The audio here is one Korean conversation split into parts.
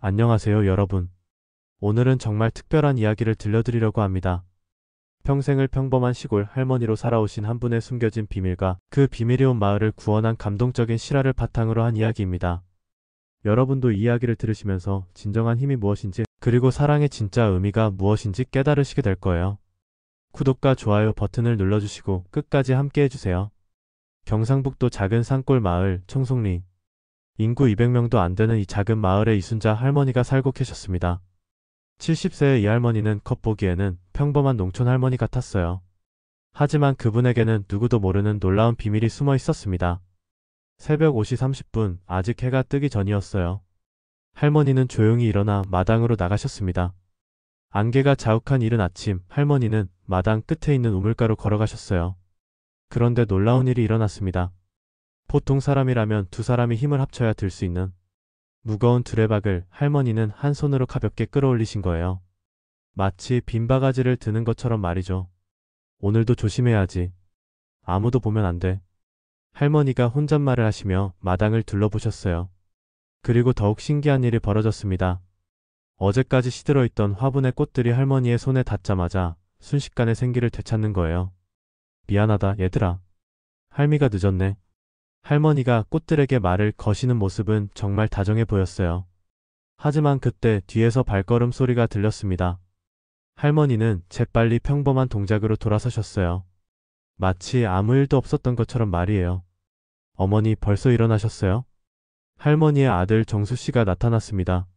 안녕하세요, 여러분. 오늘은 정말 특별한 이야기를 들려드리려고 합니다. 평생을 평범한 시골 할머니로 살아오신 한 분의 숨겨진 비밀과 그 비밀이 온 마을을 구원한 감동적인 실화를 바탕으로 한 이야기입니다. 여러분도 이 이야기를 들으시면서 진정한 힘이 무엇인지, 그리고 사랑의 진짜 의미가 무엇인지 깨달으시게 될 거예요. 구독과 좋아요 버튼을 눌러주시고 끝까지 함께 해주세요. 경상북도 작은 산골 마을 청송리. 인구 200명도 안 되는 이 작은 마을에 이순자 할머니가 살고 계셨습니다. 70세의 이 할머니는 겉보기에는 평범한 농촌 할머니 같았어요. 하지만 그분에게는 누구도 모르는 놀라운 비밀이 숨어 있었습니다. 새벽 5시 30분, 아직 해가 뜨기 전이었어요. 할머니는 조용히 일어나 마당으로 나가셨습니다. 안개가 자욱한 이른 아침, 할머니는 마당 끝에 있는 우물가로 걸어가셨어요. 그런데 놀라운 일이 일어났습니다. 보통 사람이라면 두 사람이 힘을 합쳐야 들 수 있는 무거운 두레박을 할머니는 한 손으로 가볍게 끌어올리신 거예요. 마치 빈 바가지를 드는 것처럼 말이죠. 오늘도 조심해야지. 아무도 보면 안 돼. 할머니가 혼잣말을 하시며 마당을 둘러보셨어요. 그리고 더욱 신기한 일이 벌어졌습니다. 어제까지 시들어 있던 화분의 꽃들이 할머니의 손에 닿자마자 순식간에 생기를 되찾는 거예요. 미안하다, 얘들아. 할미가 늦었네. 할머니가 꽃들에게 말을 거시는 모습은 정말 다정해 보였어요. 하지만 그때 뒤에서 발걸음 소리가 들렸습니다. 할머니는 재빨리 평범한 동작으로 돌아서셨어요. 마치 아무 일도 없었던 것처럼 말이에요. 어머니 벌써 일어나셨어요? 할머니의 아들 정수 씨가 나타났습니다.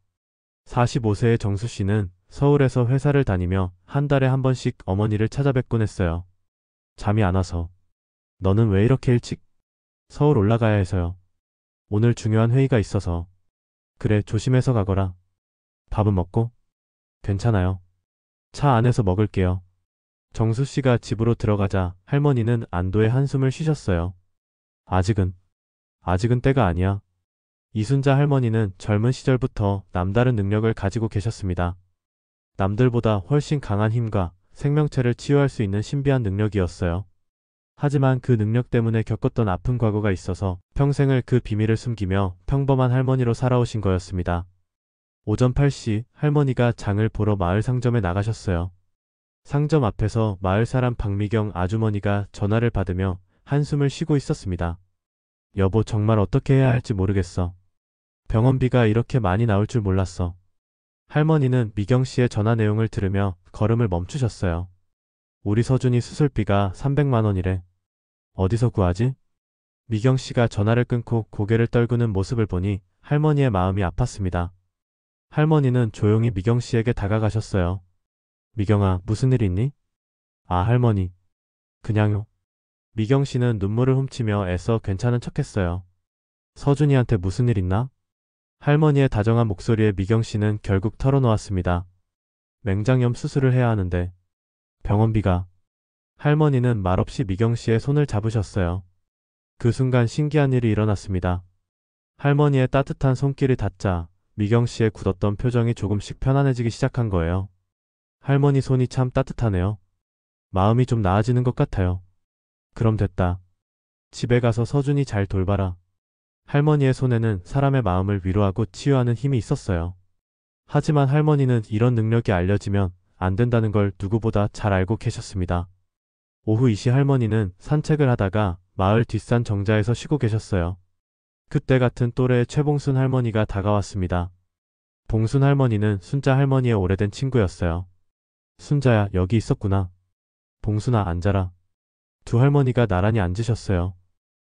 45세의 정수 씨는 서울에서 회사를 다니며 한 달에 한 번씩 어머니를 찾아뵙곤 했어요. 잠이 안 와서. 너는 왜 이렇게 일찍? 서울 올라가야 해서요. 오늘 중요한 회의가 있어서. 그래, 조심해서 가거라. 밥은 먹고? 괜찮아요. 차 안에서 먹을게요. 정수 씨가 집으로 들어가자 할머니는 안도의 한숨을 쉬셨어요. 아직은 때가 아니야. 이순자 할머니는 젊은 시절부터 남다른 능력을 가지고 계셨습니다. 남들보다 훨씬 강한 힘과 생명체를 치유할 수 있는 신비한 능력이었어요. 하지만 그 능력 때문에 겪었던 아픈 과거가 있어서 평생을 그 비밀을 숨기며 평범한 할머니로 살아오신 거였습니다. 오전 8시 할머니가 장을 보러 마을 상점에 나가셨어요. 상점 앞에서 마을 사람 박미경 아주머니가 전화를 받으며 한숨을 쉬고 있었습니다. 여보, 정말 어떻게 해야 할지 모르겠어. 병원비가 이렇게 많이 나올 줄 몰랐어. 할머니는 미경 씨의 전화 내용을 들으며 걸음을 멈추셨어요. 우리 서준이 수술비가 300만 원이래. 어디서 구하지? 미경 씨가 전화를 끊고 고개를 떨구는 모습을 보니 할머니의 마음이 아팠습니다. 할머니는 조용히 미경 씨에게 다가가셨어요. 미경아, 무슨 일 있니? 아, 할머니. 그냥요. 미경 씨는 눈물을 훔치며 애써 괜찮은 척했어요. 서준이한테 무슨 일 있나? 할머니의 다정한 목소리에 미경 씨는 결국 털어놓았습니다. 맹장염 수술을 해야 하는데. 병원비가. 할머니는 말없이 미경 씨의 손을 잡으셨어요. 그 순간 신기한 일이 일어났습니다. 할머니의 따뜻한 손길이 닿자 미경 씨의 굳었던 표정이 조금씩 편안해지기 시작한 거예요. 할머니 손이 참 따뜻하네요. 마음이 좀 나아지는 것 같아요. 그럼 됐다. 집에 가서 서준이 잘 돌봐라. 할머니의 손에는 사람의 마음을 위로하고 치유하는 힘이 있었어요. 하지만 할머니는 이런 능력이 알려지면 안 된다는 걸 누구보다 잘 알고 계셨습니다. 오후 2시 할머니는 산책을 하다가 마을 뒷산 정자에서 쉬고 계셨어요. 그때 같은 또래의 최봉순 할머니가 다가왔습니다. 봉순 할머니는 순자 할머니의 오래된 친구였어요. 순자야, 여기 있었구나. 봉순아, 앉아라. 두 할머니가 나란히 앉으셨어요.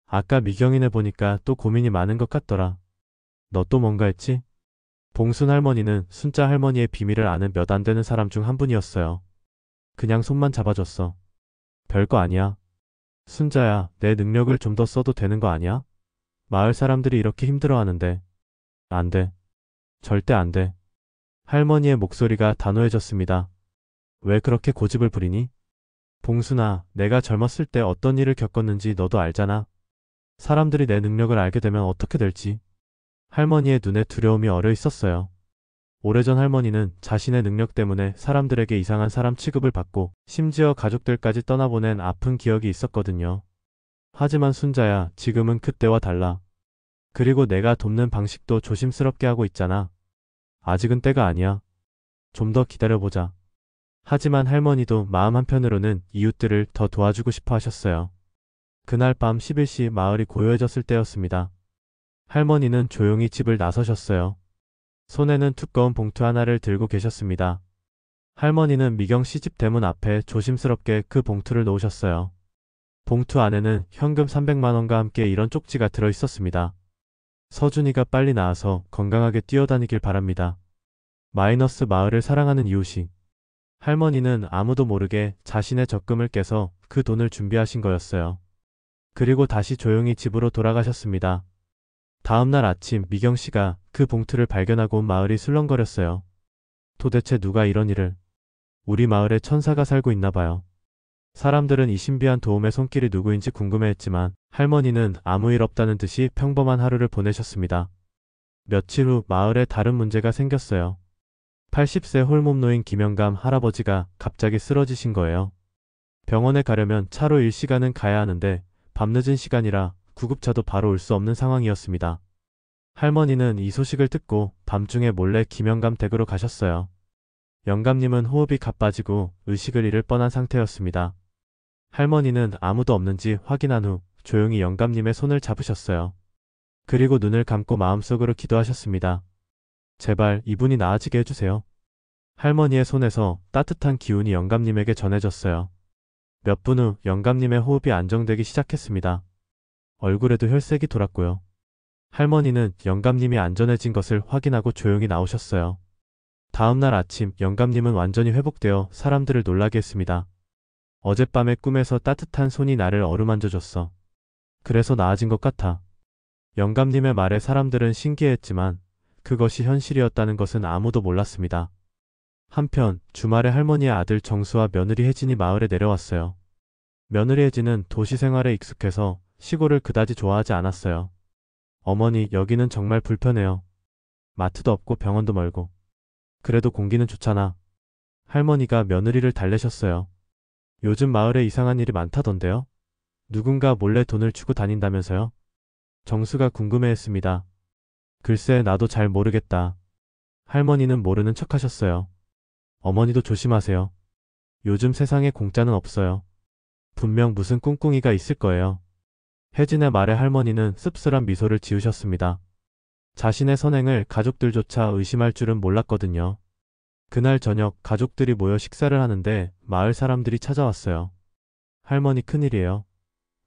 아까 미경이네 보니까 또 고민이 많은 것 같더라. 너 또 뭔가 했지? 봉순 할머니는 순자 할머니의 비밀을 아는 몇 안 되는 사람 중 한 분이었어요. 그냥 손만 잡아줬어. 별거 아니야. 순자야, 내 능력을 좀 더 써도 되는 거 아니야? 마을 사람들이 이렇게 힘들어하는데. 안 돼. 절대 안 돼. 할머니의 목소리가 단호해졌습니다. 왜 그렇게 고집을 부리니? 봉순아, 내가 젊었을 때 어떤 일을 겪었는지 너도 알잖아. 사람들이 내 능력을 알게 되면 어떻게 될지. 할머니의 눈에 두려움이 어려 있었어요. 오래전 할머니는 자신의 능력 때문에 사람들에게 이상한 사람 취급을 받고 심지어 가족들까지 떠나보낸 아픈 기억이 있었거든요. 하지만 순자야, 지금은 그때와 달라. 그리고 내가 돕는 방식도 조심스럽게 하고 있잖아. 아직은 때가 아니야. 좀 더 기다려보자. 하지만 할머니도 마음 한편으로는 이웃들을 더 도와주고 싶어 하셨어요. 그날 밤 11시 마을이 고요해졌을 때였습니다. 할머니는 조용히 집을 나서셨어요. 손에는 두꺼운 봉투 하나를 들고 계셨습니다. 할머니는 미경 씨 집 대문 앞에 조심스럽게 그 봉투를 놓으셨어요. 봉투 안에는 현금 300만 원과 함께 이런 쪽지가 들어 있었습니다. 서준이가 빨리 나와서 건강하게 뛰어다니길 바랍니다. 마이너스 마을을 사랑하는 이웃이. 할머니는 아무도 모르게 자신의 적금을 깨서 그 돈을 준비하신 거였어요. 그리고 다시 조용히 집으로 돌아가셨습니다. 다음날 아침 미경 씨가 그 봉투를 발견하고 온 마을이 술렁거렸어요. 도대체 누가 이런 일을? 우리 마을에 천사가 살고 있나 봐요. 사람들은 이 신비한 도움의 손길이 누구인지 궁금해했지만 할머니는 아무 일 없다는 듯이 평범한 하루를 보내셨습니다. 며칠 후 마을에 다른 문제가 생겼어요. 80세 홀몸노인 김영감 할아버지가 갑자기 쓰러지신 거예요. 병원에 가려면 차로 1시간은 가야 하는데 밤늦은 시간이라 구급차도 바로 올 수 없는 상황이었습니다. 할머니는 이 소식을 듣고 밤중에 몰래 김영감 댁으로 가셨어요. 영감님은 호흡이 가빠지고 의식을 잃을 뻔한 상태였습니다. 할머니는 아무도 없는지 확인한 후 조용히 영감님의 손을 잡으셨어요. 그리고 눈을 감고 마음속으로 기도하셨습니다. 제발 이분이 나아지게 해주세요. 할머니의 손에서 따뜻한 기운이 영감님에게 전해졌어요. 몇 분 후 영감님의 호흡이 안정되기 시작했습니다. 얼굴에도 혈색이 돌았고요. 할머니는 영감님이 안전해진 것을 확인하고 조용히 나오셨어요. 다음날 아침 영감님은 완전히 회복되어 사람들을 놀라게 했습니다. 어젯밤에 꿈에서 따뜻한 손이 나를 어루만져줬어. 그래서 나아진 것 같아. 영감님의 말에 사람들은 신기해했지만 그것이 현실이었다는 것은 아무도 몰랐습니다. 한편 주말에 할머니의 아들 정수와 며느리 혜진이 마을에 내려왔어요. 며느리 혜진은 도시 생활에 익숙해서 시골을 그다지 좋아하지 않았어요. 어머니, 여기는 정말 불편해요. 마트도 없고 병원도 멀고. 그래도 공기는 좋잖아. 할머니가 며느리를 달래셨어요. 요즘 마을에 이상한 일이 많다던데요? 누군가 몰래 돈을 주고 다닌다면서요? 정수가 궁금해했습니다. 글쎄, 나도 잘 모르겠다. 할머니는 모르는 척 하셨어요. 어머니도 조심하세요. 요즘 세상에 공짜는 없어요. 분명 무슨 꿍꿍이가 있을 거예요. 혜진의 말에 할머니는 씁쓸한 미소를 지으셨습니다. 자신의 선행을 가족들조차 의심할 줄은 몰랐거든요. 그날 저녁 가족들이 모여 식사를 하는데 마을 사람들이 찾아왔어요. 할머니, 큰일이에요.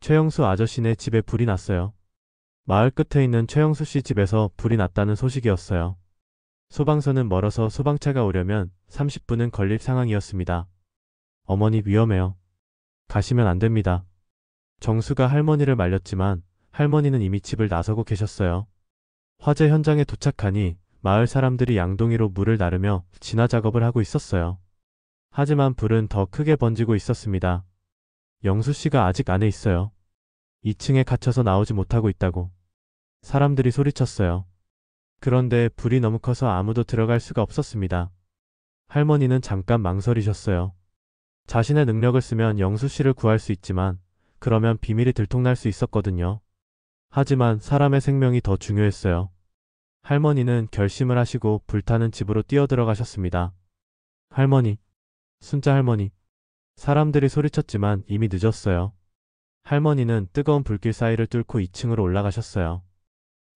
최영수 아저씨네 집에 불이 났어요. 마을 끝에 있는 최영수 씨 집에서 불이 났다는 소식이었어요. 소방서는 멀어서 소방차가 오려면 30분은 걸릴 상황이었습니다. 어머니, 위험해요. 가시면 안 됩니다. 정수가 할머니를 말렸지만 할머니는 이미 집을 나서고 계셨어요. 화재 현장에 도착하니 마을 사람들이 양동이로 물을 나르며 진화 작업을 하고 있었어요. 하지만 불은 더 크게 번지고 있었습니다. 영수 씨가 아직 안에 있어요. 2층에 갇혀서 나오지 못하고 있다고. 사람들이 소리쳤어요. 그런데 불이 너무 커서 아무도 들어갈 수가 없었습니다. 할머니는 잠깐 망설이셨어요. 자신의 능력을 쓰면 영수 씨를 구할 수 있지만 그러면 비밀이 들통날 수 있었거든요. 하지만 사람의 생명이 더 중요했어요. 할머니는 결심을 하시고 불타는 집으로 뛰어들어가셨습니다. 할머니, 순자 할머니. 사람들이 소리쳤지만 이미 늦었어요. 할머니는 뜨거운 불길 사이를 뚫고 2층으로 올라가셨어요.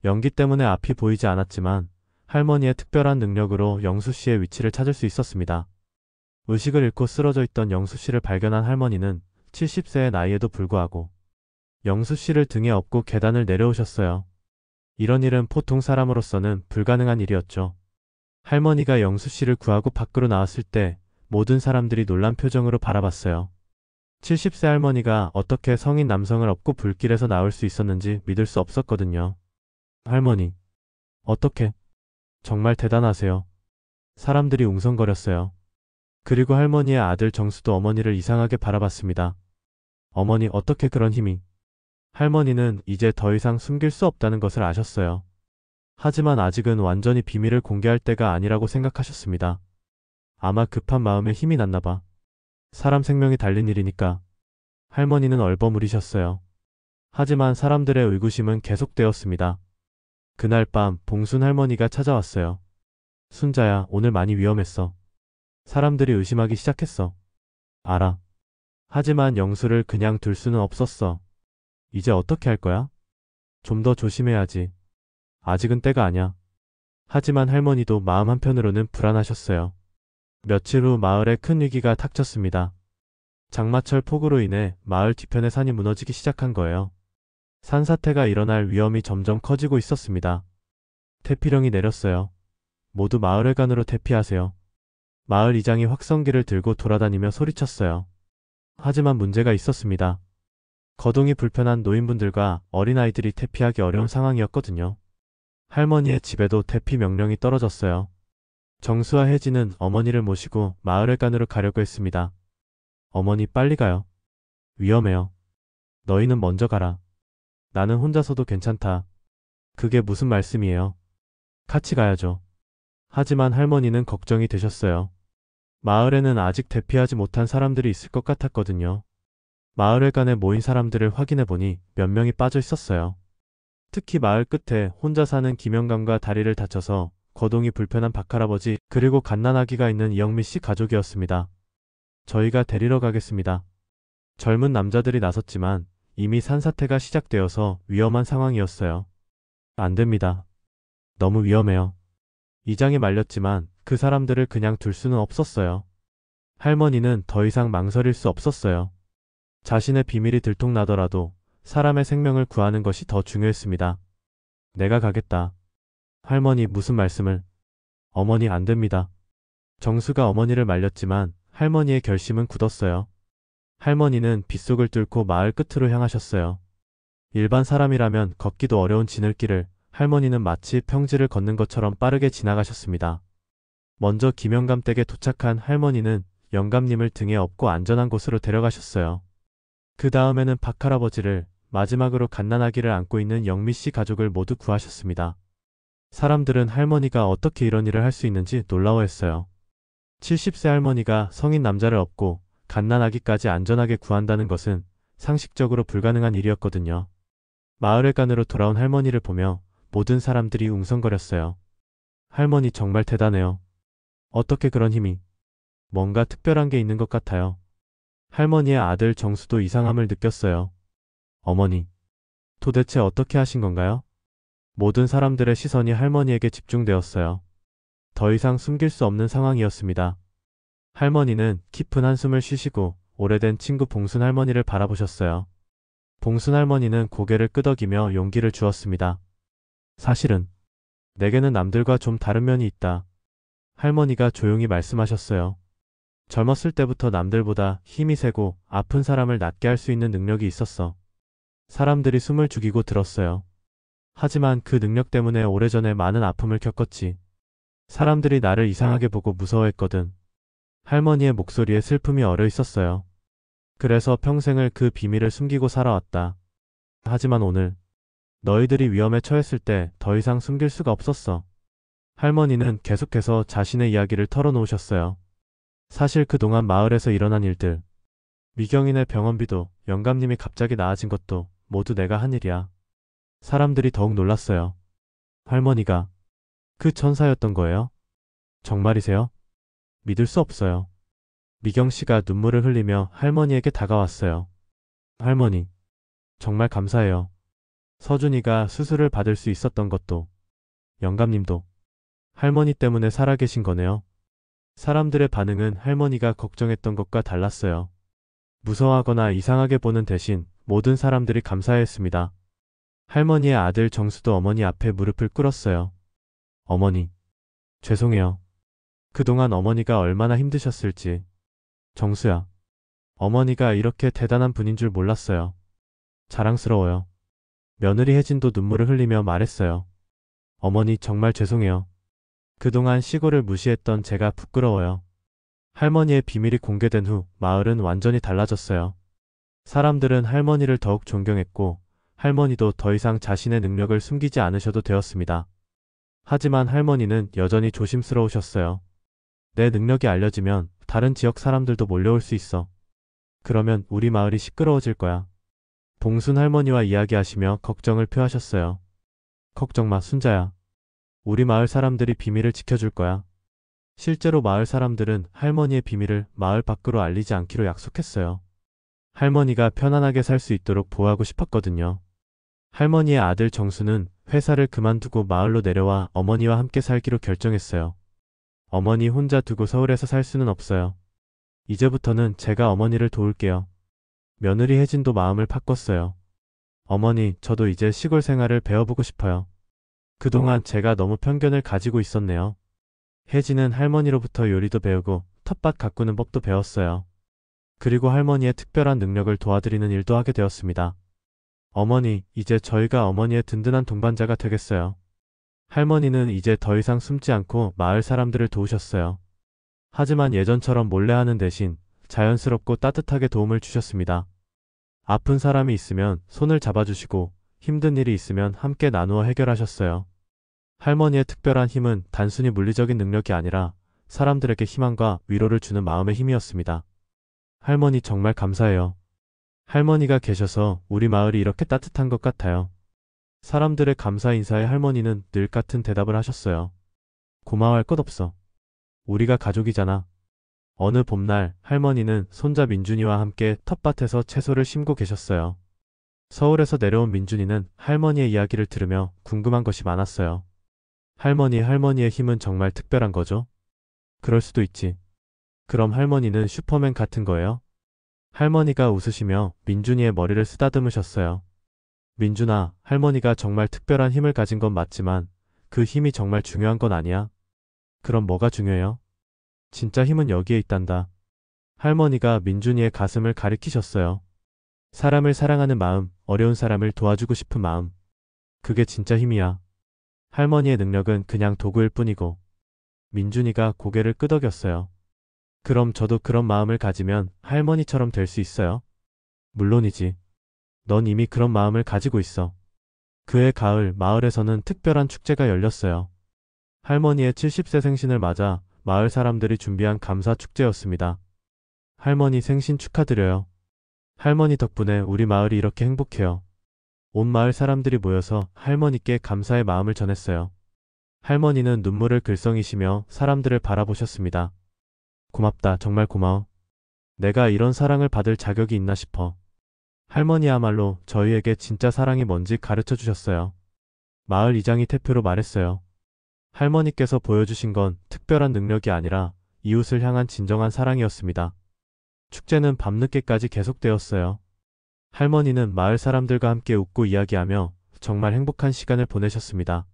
연기 때문에 앞이 보이지 않았지만 할머니의 특별한 능력으로 영수 씨의 위치를 찾을 수 있었습니다. 의식을 잃고 쓰러져 있던 영수 씨를 발견한 할머니는 70세의 나이에도 불구하고 영수 씨를 등에 업고 계단을 내려오셨어요. 이런 일은 보통 사람으로서는 불가능한 일이었죠. 할머니가 영수 씨를 구하고 밖으로 나왔을 때 모든 사람들이 놀란 표정으로 바라봤어요. 70세 할머니가 어떻게 성인 남성을 업고 불길에서 나올 수 있었는지 믿을 수 없었거든요. 할머니, 어떻게? 정말 대단하세요. 사람들이 웅성거렸어요. 그리고 할머니의 아들 정수도 어머니를 이상하게 바라봤습니다. 어머니, 어떻게 그런 힘이? 할머니는 이제 더 이상 숨길 수 없다는 것을 아셨어요. 하지만 아직은 완전히 비밀을 공개할 때가 아니라고 생각하셨습니다. 아마 급한 마음에 힘이 났나 봐. 사람 생명이 달린 일이니까. 할머니는 얼버무리셨어요. 하지만 사람들의 의구심은 계속되었습니다. 그날 밤 봉순 할머니가 찾아왔어요. 순자야, 오늘 많이 위험했어. 사람들이 의심하기 시작했어. 알아. 하지만 영수를 그냥 둘 수는 없었어. 이제 어떻게 할 거야? 좀 더 조심해야지. 아직은 때가 아니야. 하지만 할머니도 마음 한편으로는 불안하셨어요. 며칠 후 마을에 큰 위기가 닥쳤습니다. 장마철 폭우로 인해 마을 뒤편의 산이 무너지기 시작한 거예요. 산사태가 일어날 위험이 점점 커지고 있었습니다. 태피령이 내렸어요. 모두 마을회관으로 대피하세요. 마을 이장이 확성기를 들고 돌아다니며 소리쳤어요. 하지만 문제가 있었습니다. 거동이 불편한 노인분들과 어린아이들이 대피하기 어려운 상황이었거든요. 할머니의 집에도 대피 명령이 떨어졌어요. 정수와 혜진은 어머니를 모시고 마을회관으로 가려고 했습니다. 어머니 빨리 가요. 위험해요. 너희는 먼저 가라. 나는 혼자서도 괜찮다. 그게 무슨 말씀이에요? 같이 가야죠. 하지만 할머니는 걱정이 되셨어요. 마을에는 아직 대피하지 못한 사람들이 있을 것 같았거든요. 마을회관에 모인 사람들을 확인해 보니 몇 명이 빠져 있었어요. 특히 마을 끝에 혼자 사는 김영감과 다리를 다쳐서 거동이 불편한 박할아버지 그리고 갓난아기가 있는 이영미 씨 가족이었습니다. 저희가 데리러 가겠습니다. 젊은 남자들이 나섰지만 이미 산사태가 시작되어서 위험한 상황이었어요. 안 됩니다. 너무 위험해요. 이장이 말렸지만 그 사람들을 그냥 둘 수는 없었어요. 할머니는 더 이상 망설일 수 없었어요. 자신의 비밀이 들통나더라도 사람의 생명을 구하는 것이 더 중요했습니다. 내가 가겠다. 할머니 무슨 말씀을? 어머니 안 됩니다. 정수가 어머니를 말렸지만 할머니의 결심은 굳었어요. 할머니는 빗속을 뚫고 마을 끝으로 향하셨어요. 일반 사람이라면 걷기도 어려운 지늘길을 할머니는 마치 평지를 걷는 것처럼 빠르게 지나가셨습니다. 먼저 김영감 댁에 도착한 할머니는 영감님을 등에 업고 안전한 곳으로 데려가셨어요. 그 다음에는 박할아버지를, 마지막으로 갓난아기를 안고 있는 영미씨 가족을 모두 구하셨습니다. 사람들은 할머니가 어떻게 이런 일을 할 수 있는지 놀라워했어요. 70세 할머니가 성인 남자를 업고 갓난아기까지 안전하게 구한다는 것은 상식적으로 불가능한 일이었거든요. 마을회관으로 돌아온 할머니를 보며 모든 사람들이 웅성거렸어요. 할머니 정말 대단해요. 어떻게 그런 힘이? 뭔가 특별한 게 있는 것 같아요. 할머니의 아들 정수도 이상함을 느꼈어요. 어머니, 도대체 어떻게 하신 건가요? 모든 사람들의 시선이 할머니에게 집중되었어요. 더 이상 숨길 수 없는 상황이었습니다. 할머니는 깊은 한숨을 쉬시고 오래된 친구 봉순 할머니를 바라보셨어요. 봉순 할머니는 고개를 끄덕이며 용기를 주었습니다. 사실은 내게는 남들과 좀 다른 면이 있다. 할머니가 조용히 말씀하셨어요. 젊었을 때부터 남들보다 힘이 세고 아픈 사람을 낫게 할 수 있는 능력이 있었어. 사람들이 숨을 죽이고 들었어요. 하지만 그 능력 때문에 오래전에 많은 아픔을 겪었지. 사람들이 나를 이상하게 보고 무서워했거든. 할머니의 목소리에 슬픔이 어려 있었어요. 그래서 평생을 그 비밀을 숨기고 살아왔다. 하지만 오늘 너희들이 위험에 처했을 때 더 이상 숨길 수가 없었어. 할머니는 계속해서 자신의 이야기를 털어놓으셨어요. 사실 그동안 마을에서 일어난 일들, 미경인의 병원비도 영감님이 갑자기 나아진 것도 모두 내가 한 일이야. 사람들이 더욱 놀랐어요. 할머니가 그 천사였던 거예요? 정말이세요? 믿을 수 없어요. 미경 씨가 눈물을 흘리며 할머니에게 다가왔어요. 할머니, 정말 감사해요. 서준이가 수술을 받을 수 있었던 것도, 영감님도 할머니 때문에 살아계신 거네요. 사람들의 반응은 할머니가 걱정했던 것과 달랐어요. 무서워하거나 이상하게 보는 대신 모든 사람들이 감사했습니다. 할머니의 아들 정수도 어머니 앞에 무릎을 꿇었어요. 어머니, 죄송해요. 그동안 어머니가 얼마나 힘드셨을지. 정수야, 어머니가 이렇게 대단한 분인 줄 몰랐어요. 자랑스러워요. 며느리 혜진도 눈물을 흘리며 말했어요. 어머니 정말 죄송해요. 그동안 시골을 무시했던 제가 부끄러워요. 할머니의 비밀이 공개된 후 마을은 완전히 달라졌어요. 사람들은 할머니를 더욱 존경했고 할머니도 더 이상 자신의 능력을 숨기지 않으셔도 되었습니다. 하지만 할머니는 여전히 조심스러우셨어요. 내 능력이 알려지면 다른 지역 사람들도 몰려올 수 있어. 그러면 우리 마을이 시끄러워질 거야. 봉순 할머니와 이야기하시며 걱정을 표하셨어요. 걱정 마, 순자야. 우리 마을 사람들이 비밀을 지켜줄 거야. 실제로 마을 사람들은 할머니의 비밀을 마을 밖으로 알리지 않기로 약속했어요. 할머니가 편안하게 살 수 있도록 보호하고 싶었거든요. 할머니의 아들 정수는 회사를 그만두고 마을로 내려와 어머니와 함께 살기로 결정했어요. 어머니 혼자 두고 서울에서 살 수는 없어요. 이제부터는 제가 어머니를 도울게요. 며느리 혜진도 마음을 바꿨어요. 어머니, 저도 이제 시골 생활을 배워보고 싶어요. 그동안 제가 너무 편견을 가지고 있었네요. 혜진은 할머니로부터 요리도 배우고 텃밭 가꾸는 법도 배웠어요. 그리고 할머니의 특별한 능력을 도와드리는 일도 하게 되었습니다. 어머니, 이제 저희가 어머니의 든든한 동반자가 되겠어요. 할머니는 이제 더 이상 숨지 않고 마을 사람들을 도우셨어요. 하지만 예전처럼 몰래 하는 대신 자연스럽고 따뜻하게 도움을 주셨습니다. 아픈 사람이 있으면 손을 잡아주시고 힘든 일이 있으면 함께 나누어 해결하셨어요. 할머니의 특별한 힘은 단순히 물리적인 능력이 아니라 사람들에게 희망과 위로를 주는 마음의 힘이었습니다. 할머니 정말 감사해요. 할머니가 계셔서 우리 마을이 이렇게 따뜻한 것 같아요. 사람들의 감사 인사에 할머니는 늘 같은 대답을 하셨어요. 고마워할 것 없어. 우리가 가족이잖아. 어느 봄날 할머니는 손자 민준이와 함께 텃밭에서 채소를 심고 계셨어요. 서울에서 내려온 민준이는 할머니의 이야기를 들으며 궁금한 것이 많았어요. 할머니의 힘은 정말 특별한 거죠? 그럴 수도 있지. 그럼 할머니는 슈퍼맨 같은 거예요? 할머니가 웃으시며 민준이의 머리를 쓰다듬으셨어요. 민준아, 할머니가 정말 특별한 힘을 가진 건 맞지만 그 힘이 정말 중요한 건 아니야. 그럼 뭐가 중요해요? 진짜 힘은 여기에 있단다. 할머니가 민준이의 가슴을 가리키셨어요. 사람을 사랑하는 마음, 어려운 사람을 도와주고 싶은 마음. 그게 진짜 힘이야. 할머니의 능력은 그냥 도구일 뿐이고. 민준이가 고개를 끄덕였어요. 그럼 저도 그런 마음을 가지면 할머니처럼 될 수 있어요? 물론이지. 넌 이미 그런 마음을 가지고 있어. 그해 가을 마을에서는 특별한 축제가 열렸어요. 할머니의 70세 생신을 맞아 마을 사람들이 준비한 감사 축제였습니다. 할머니 생신 축하드려요. 할머니 덕분에 우리 마을이 이렇게 행복해요. 온 마을 사람들이 모여서 할머니께 감사의 마음을 전했어요. 할머니는 눈물을 글썽이시며 사람들을 바라보셨습니다. 고맙다, 정말 고마워. 내가 이런 사랑을 받을 자격이 있나 싶어. 할머니야말로 저희에게 진짜 사랑이 뭔지 가르쳐 주셨어요. 마을 이장이 태표로 말했어요. 할머니께서 보여주신 건 특별한 능력이 아니라 이웃을 향한 진정한 사랑이었습니다. 축제는 밤늦게까지 계속되었어요. 할머니는 마을 사람들과 함께 웃고 이야기하며 정말 행복한 시간을 보내셨습니다.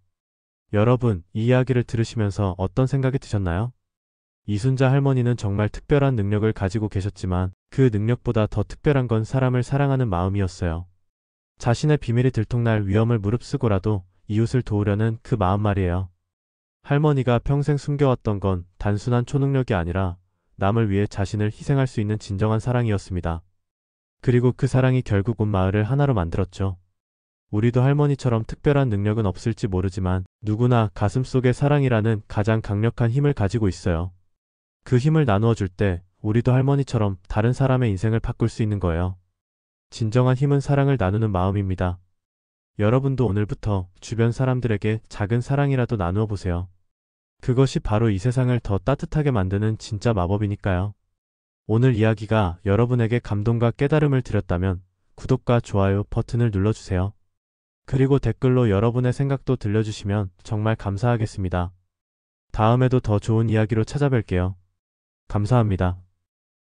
여러분, 이 이야기를 들으시면서 어떤 생각이 드셨나요? 이순자 할머니는 정말 특별한 능력을 가지고 계셨지만 그 능력보다 더 특별한 건 사람을 사랑하는 마음이었어요. 자신의 비밀이 들통날 위험을 무릅쓰고라도 이웃을 도우려는 그 마음 말이에요. 할머니가 평생 숨겨왔던 건 단순한 초능력이 아니라 남을 위해 자신을 희생할 수 있는 진정한 사랑이었습니다. 그리고 그 사랑이 결국 온 마을을 하나로 만들었죠. 우리도 할머니처럼 특별한 능력은 없을지 모르지만 누구나 가슴속에 사랑이라는 가장 강력한 힘을 가지고 있어요. 그 힘을 나누어 줄 때 우리도 할머니처럼 다른 사람의 인생을 바꿀 수 있는 거예요. 진정한 힘은 사랑을 나누는 마음입니다. 여러분도 오늘부터 주변 사람들에게 작은 사랑이라도 나누어 보세요. 그것이 바로 이 세상을 더 따뜻하게 만드는 진짜 마법이니까요. 오늘 이야기가 여러분에게 감동과 깨달음을 드렸다면 구독과 좋아요 버튼을 눌러주세요. 그리고 댓글로 여러분의 생각도 들려주시면 정말 감사하겠습니다. 다음에도 더 좋은 이야기로 찾아뵐게요. 감사합니다.